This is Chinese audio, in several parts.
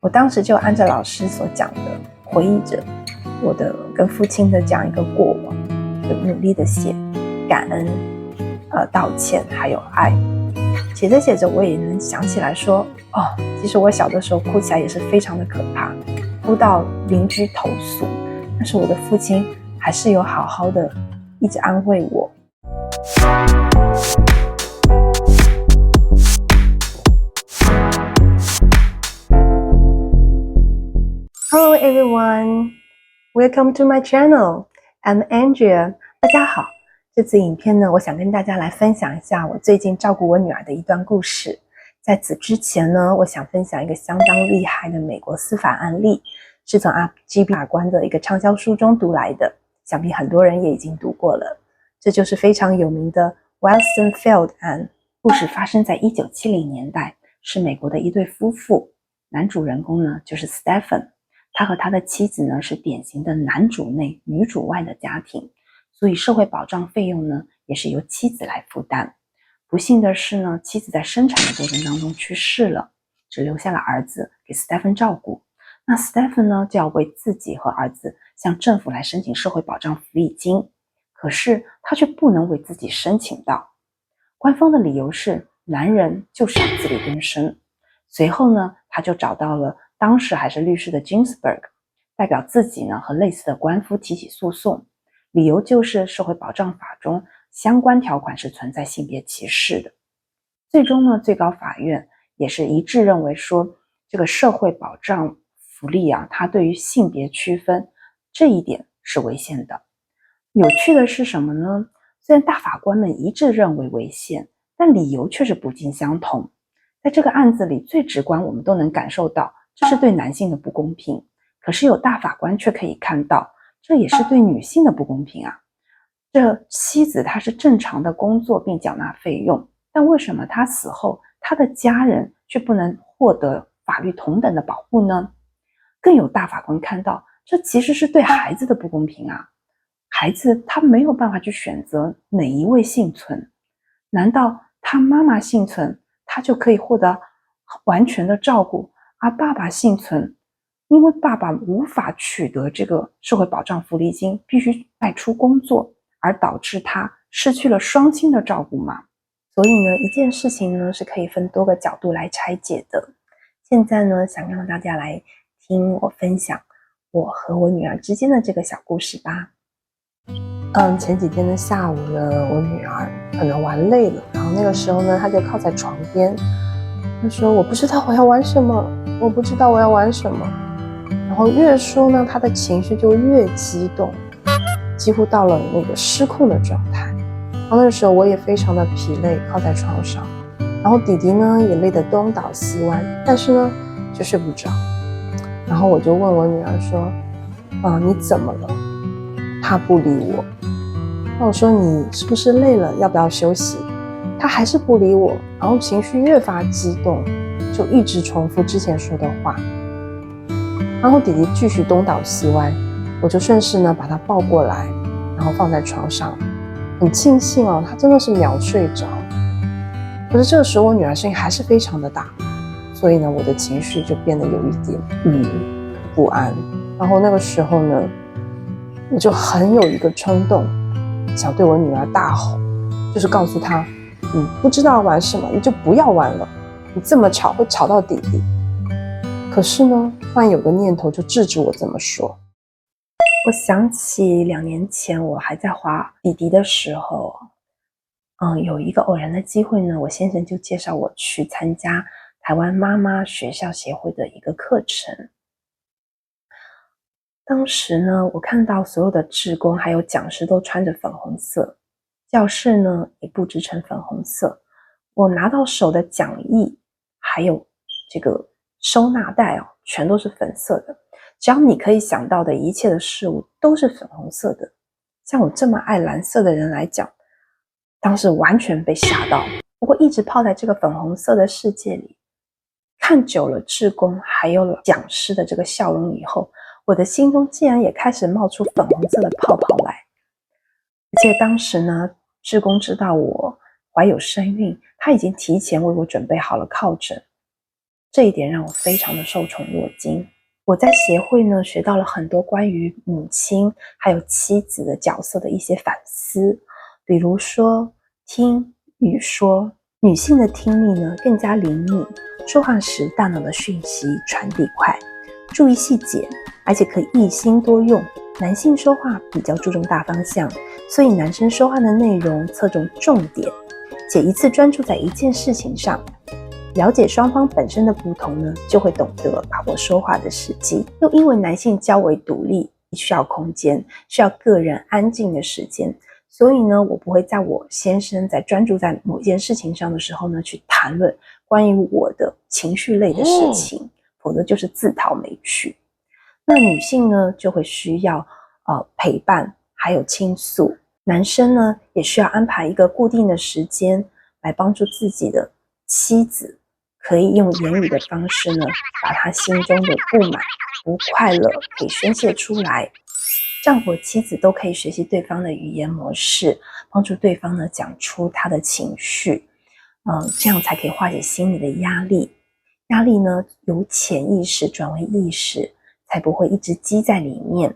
我当时就按照老师所讲的，回忆着我的跟父亲的这样一个过往，就努力的写感恩、道歉还有爱。写着写着，我也能想起来说，其实我小的时候哭起来也是非常的可怕，哭到邻居投诉，但是我的父亲还是有好好的一直安慰我。Hello everyone, welcome to my channel. I'm Andrea. 大家好，这次影片呢，我想跟大家来分享一下我最近照顾我女儿的一段故事。在此之前呢，我想分享一个相当厉害的美国司法案例，是从G.B. 法官的一个畅销书中读来的，想必很多人也已经读过了。这就是非常有名的 Wilsonfield 案。故事发生在1970年代，是美国的一对夫妇，男主人公呢就是 Stephen。他和他的妻子呢是典型的男主内女主外的家庭，所以社会保障费用呢也是由妻子来负担。不幸的是呢，妻子在生产的过程当中去世了，只留下了儿子给 Stephen 照顾。那 Stephen 呢就要为自己和儿子向政府来申请社会保障福利金，可是他却不能为自己申请到。官方的理由是男人就是要自力更生。随后呢，他就找到了当时还是律师的 Ginsburg， 代表自己呢和类似的官夫提起诉讼，理由就是社会保障法中相关条款是存在性别歧视的。最终呢，最高法院也是一致认为说，这个社会保障福利它对于性别区分这一点是违宪的。有趣的是什么呢？虽然大法官们一致认为违宪，但理由却是不尽相同。在这个案子里，最直观我们都能感受到这是对男性的不公平，可是有大法官却可以看到这也是对女性的不公平啊。这妻子她是正常的工作并缴纳费用，但为什么她死后她的家人却不能获得法律同等的保护呢？更有大法官看到这其实是对孩子的不公平啊。孩子他没有办法去选择哪一位幸存，难道他妈妈幸存他就可以获得完全的照顾，而爸爸幸存因为爸爸无法取得这个社会保障福利金，必须外出工作，而导致他失去了双亲的照顾吗？所以呢，一件事情呢是可以分多个角度来拆解的。现在呢，想让大家来听我分享我和我女儿之间的这个小故事吧。前几天的下午呢，我女儿可能玩累了，然后那个时候呢，她就靠在床边，她说我不知道我要玩什么，我不知道我要玩什么。然后越说呢，她的情绪就越激动，几乎到了那个失控的状态。然后那个时候我也非常的疲累，靠在床上，然后弟弟呢也累得东倒西歪，但是呢就睡不着。然后我就问我女儿说你怎么了？她不理我。那我说你是不是累了，要不要休息？她还是不理我，然后情绪越发激动，就一直重复之前说的话。然后弟弟继续东倒西歪，我就顺势呢把他抱过来，然后放在床上。很庆幸他真的是秒睡着。可是这个时候我女儿声音还是非常的大，所以呢我的情绪就变得有一点不安。然后那个时候呢，我就很有一个冲动，想对我女儿大吼，就是告诉她你不知道玩什么你就不要玩了，你这么吵会吵到弟弟。可是呢，突然有个念头就制止我这么说。我想起2年前我还在滑弟弟的时候，有一个偶然的机会呢，我先生就介绍我去参加台湾妈妈学校协会的一个课程。当时呢，我看到所有的志工还有讲师都穿着粉红色，教室呢也布置成粉红色。我拿到手的讲义还有这个收纳袋全都是粉色的。只要你可以想到的一切的事物都是粉红色的。像我这么爱蓝色的人来讲，当时完全被吓到。不过一直泡在这个粉红色的世界里，看久了志工还有讲师的这个笑容以后，我的心中竟然也开始冒出粉红色的泡泡来。而且当时呢，志工知道我怀有身孕，他已经提前为我准备好了靠枕。这一点让我非常的受宠若惊。我在协会呢学到了很多关于母亲还有妻子的角色的一些反思，比如说听与说，女性的听力呢更加灵敏，说话时大脑的讯息传递快，注意细节，而且可以一心多用。男性说话比较注重大方向，所以男生说话的内容侧重重点，且一次专注在一件事情上。了解双方本身的不同呢，就会懂得把握说话的时机。又因为男性较为独立，需要空间，需要个人安静的时间，所以呢，我不会在我先生在专注在某件事情上的时候呢，去谈论关于我的情绪类的事情，否则就是自讨没趣。那女性呢，就会需要陪伴，还有倾诉。男生呢，也需要安排一个固定的时间，来帮助自己的妻子，可以用言语的方式呢，把他心中的不满、不快乐可以宣泄出来。丈夫和妻子都可以学习对方的语言模式，帮助对方呢讲出他的情绪，这样才可以化解心理的压力。压力呢由潜意识转为意识，才不会一直积在里面，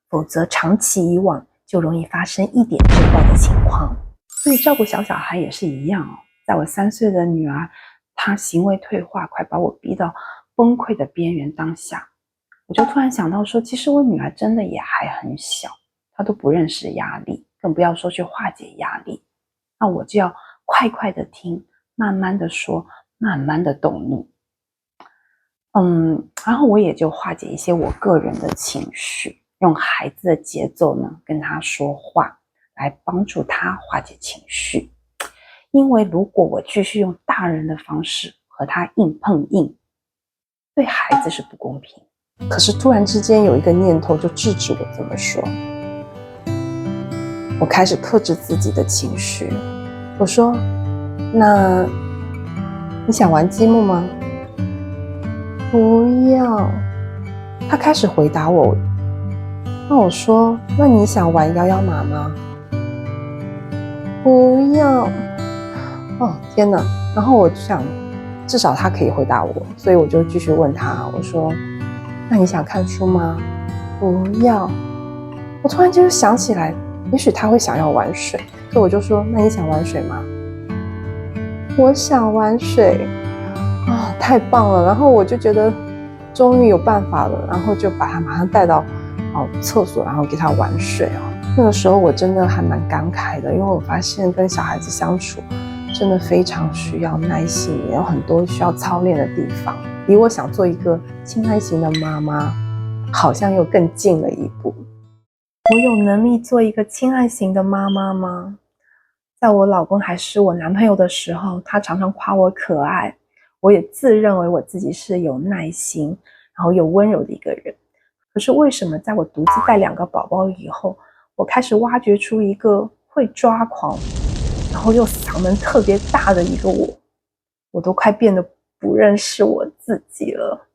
否则长期以往就容易发生一点就爆的情况。所以照顾小孩也是一样哦。在我3岁的女儿，她行为退化，快把我逼到崩溃的边缘当下，我就突然想到说，其实我女儿真的也还很小，她都不认识压力，更不要说去化解压力。那我就要快快的听，慢慢的说，慢慢的动怒。然后我也就化解一些我个人的情绪，用孩子的节奏呢跟他说话，来帮助他化解情绪。因为如果我继续用大人的方式和他硬碰硬，对孩子是不公平。可是突然之间有一个念头就制止我这么说，我开始克制自己的情绪。我说，那你想玩积木吗？不要。他开始回答我，那我说，那你想玩摇摇马吗？不要。哦，天哪。然后我就想，至少他可以回答我，所以我就继续问他，我说，那你想看书吗？不要。我突然就想起来，也许他会想要玩水，所以我就说，那你想玩水吗？我想玩水。太棒了。然后我就觉得终于有办法了，然后就把他马上带到厕所，然后给他玩水。那个时候我真的还蛮感慨的，因为我发现跟小孩子相处真的非常需要耐心，也有很多需要操练的地方，比我想做一个亲爱型的妈妈好像又更近了一步。我有能力做一个亲爱型的妈妈吗？在我老公还是我男朋友的时候，他常常夸我可爱，我也自认为我自己是有耐心然后又温柔的一个人。可是为什么在我独自带2个宝宝以后，我开始挖掘出一个会抓狂然后又嗓门特别大的一个我都快变得不认识我自己了。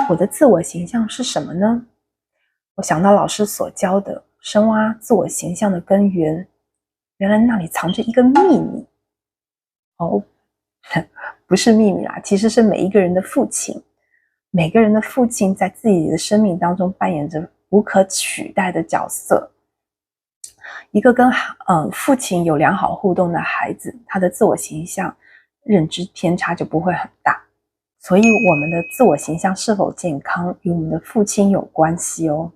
我的自我形象是什么呢？我想到老师所教的深挖自我形象的根源，原来那里藏着一个秘密。不是秘密啦，其实是每一个人的父亲。每个人的父亲在自己的生命当中扮演着无可取代的角色。一个跟父亲有良好互动的孩子，他的自我形象认知偏差就不会很大。所以我们的自我形象是否健康与我们的父亲有关系哦。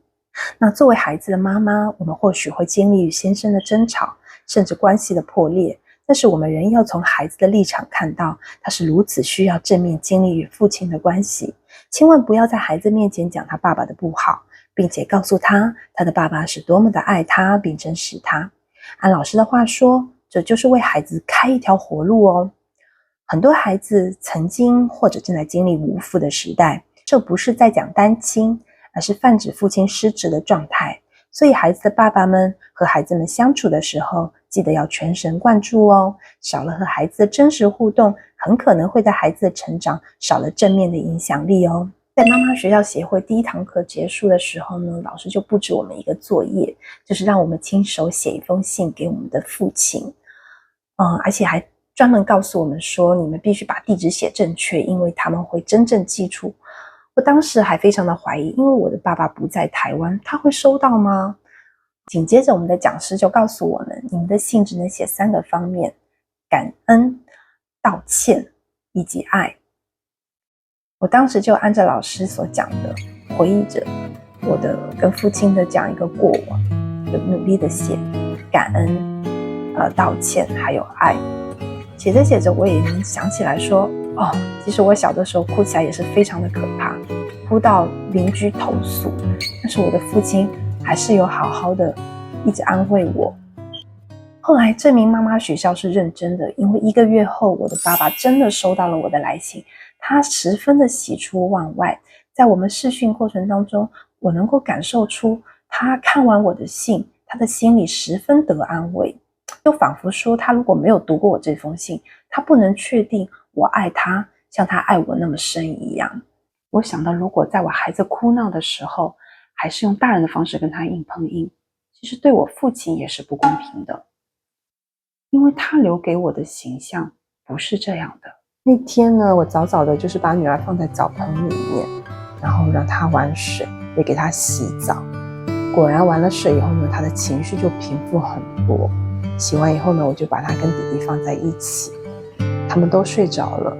那作为孩子的妈妈，我们或许会经历与先生的争吵，甚至关系的破裂，但是我们仍要从孩子的立场看到，他是如此需要正面经历与父亲的关系。千万不要在孩子面前讲他爸爸的不好，并且告诉他他的爸爸是多么的爱他并珍视他。按老师的话说，这就是为孩子开一条活路哦。很多孩子曾经或者正在经历无父的时代，这不是在讲单亲，而是泛指父亲失职的状态。所以孩子的爸爸们和孩子们相处的时候，记得要全神贯注哦。少了和孩子的真实互动，很可能会在孩子的成长少了正面的影响力哦。在妈妈学校协会第1堂课结束的时候呢，老师就布置我们一个作业，就是让我们亲手写一封信给我们的父亲，而且还专门告诉我们说，你们必须把地址写正确，因为他们会真正寄出。我当时还非常的怀疑，因为我的爸爸不在台湾，他会收到吗？紧接着我们的讲师就告诉我们，你们的信只能写3个方面：感恩、道歉以及爱。我当时就按照老师所讲的，回忆着我的跟父亲的这样一个过往，就努力的写感恩、道歉还有爱。写着写着，我也能想起来说，其实我小的时候哭起来也是非常的可怕，哭到邻居投诉，但是我的父亲还是有好好的一直安慰我。后来证明妈妈学校是认真的，因为1个月后，我的爸爸真的收到了我的来信，他十分的喜出望外。在我们视讯过程当中，我能够感受出他看完我的信，他的心里十分得安慰，就仿佛说他如果没有读过我这封信，他不能确定我爱他像他爱我那么深一样。我想到，如果在我孩子哭闹的时候，还是用大人的方式跟他硬碰硬，其实对我父亲也是不公平的，因为他留给我的形象不是这样的。那天呢，我早早的就是把女儿放在澡盆里面，然后让她玩水，也给她洗澡。果然玩了水以后呢，她的情绪就平复很多。洗完以后呢，我就把她跟弟弟放在一起，他们都睡着了，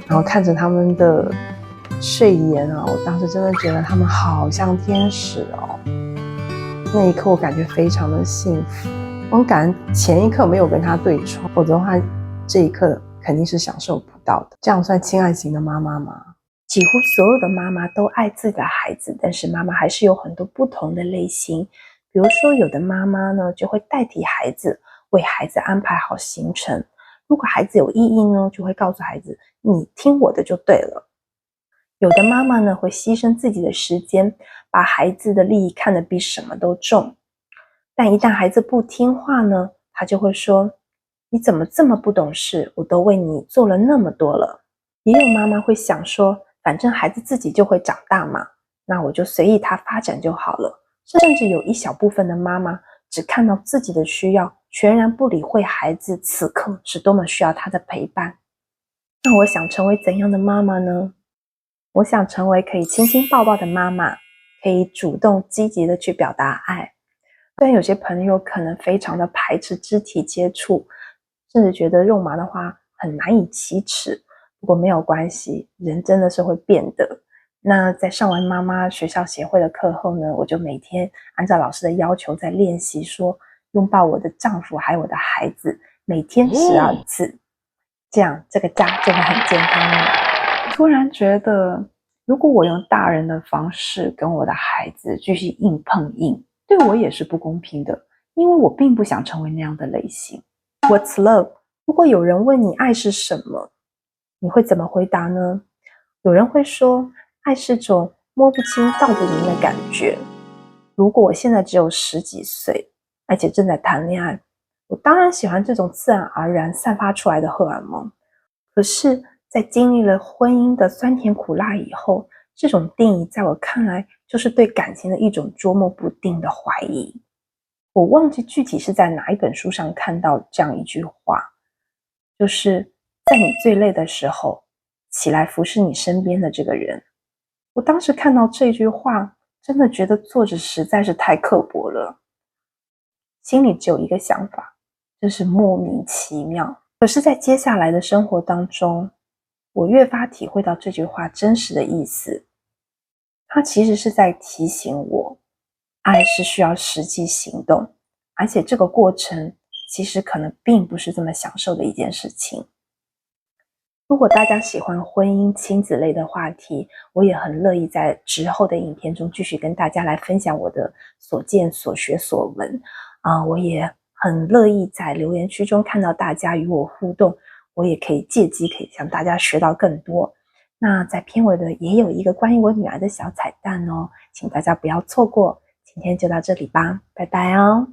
然后看着他们的睡颜啊，我当时真的觉得他们好像天使哦。那一刻我感觉非常的幸福，我很感恩前一刻没有跟他对冲，否则的话这一刻肯定是享受不到的。这样算亲爱型的妈妈吗？几乎所有的妈妈都爱自己的孩子，但是妈妈还是有很多不同的类型。比如说有的妈妈呢，就会代替孩子，为孩子安排好行程。如果孩子有异议呢，就会告诉孩子，你听我的就对了。有的妈妈呢，会牺牲自己的时间，把孩子的利益看得比什么都重。但一旦孩子不听话呢，她就会说，你怎么这么不懂事，我都为你做了那么多了。也有妈妈会想说，反正孩子自己就会长大嘛，那我就随意他发展就好了。甚至有一小部分的妈妈只看到自己的需要，全然不理会孩子此刻是多么需要他的陪伴。那我想成为怎样的妈妈呢？我想成为可以亲亲抱抱的妈妈，可以主动积极的去表达爱。虽然有些朋友可能非常的排斥肢体接触，甚至觉得肉麻的话很难以启齿，不过没有关系，人真的是会变的。那在上完妈妈学校协会的课后呢，我就每天按照老师的要求在练习说拥抱我的丈夫还有我的孩子，每天12次，这样这个家就会很健康了。突然觉得，如果我用大人的方式跟我的孩子继续硬碰硬，对我也是不公平的，因为我并不想成为那样的类型。What's love？ 如果有人问你爱是什么，你会怎么回答呢？有人会说，爱是种摸不清道不明的感觉。如果我现在只有10几岁，而且正在谈恋爱，我当然喜欢这种自然而然散发出来的荷尔蒙。可是在经历了婚姻的酸甜苦辣以后，这种定义在我看来就是对感情的一种捉摸不定的怀疑。我忘记具体是在哪一本书上看到这样一句话，就是在你最累的时候，起来服侍你身边的这个人。我当时看到这句话，真的觉得作者实在是太刻薄了，心里只有一个想法，就是莫名其妙。可是在接下来的生活当中，我越发体会到这句话真实的意思。它其实是在提醒我，爱是需要实际行动，而且这个过程其实可能并不是这么享受的一件事情。如果大家喜欢婚姻亲子类的话题，我也很乐意在之后的影片中继续跟大家来分享我的所见所学所闻。我也很乐意在留言区中看到大家与我互动，我也可以借机可以向大家学到更多。那在片尾的也有一个关于我女儿的小彩蛋哦，请大家不要错过。今天就到这里吧，拜拜哦。